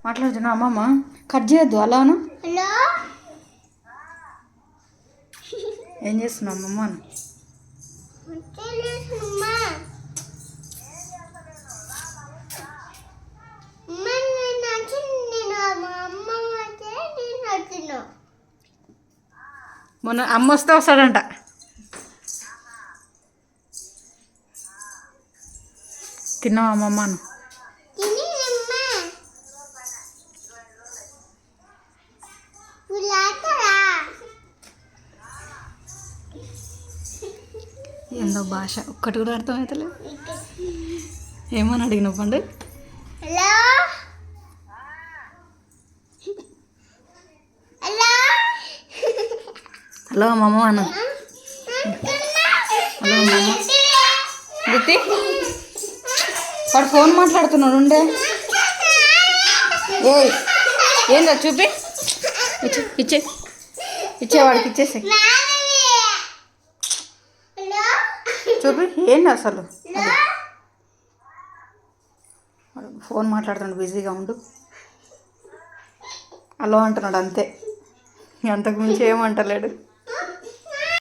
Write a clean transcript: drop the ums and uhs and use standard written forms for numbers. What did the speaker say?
మాట్లాడుతున్నా అమ్మమ్మ కట్ చేయొద్దు అలాను. హలో ఏం చేస్తున్నావు అమ్మమ్మ? మొన్న అమ్మ వస్తే వస్తాడంట. తిన్నావా అమ్మమ్మను? ఏందో భాష ఒక్కటి కూడా అర్థమవుతలేదు. ఏమని అడిగినావు పండు? హలో అమ్మమ్మ అన్న. హలో అమ్మమ్మ. గుత్తి వాడు ఫోన్ మాట్లాడుతున్నాడు ఉండే. ఏ ఏందో చూపి ఇచ్చేవాడికి ఇచ్చేసి చూపి. ఏంటి అసలు ఫోన్ మాట్లాడుతున్నాడు, బిజీగా ఉండు. హలో అంటున్నాడు అంతే, అంతకు మించి ఏమంటలేడు.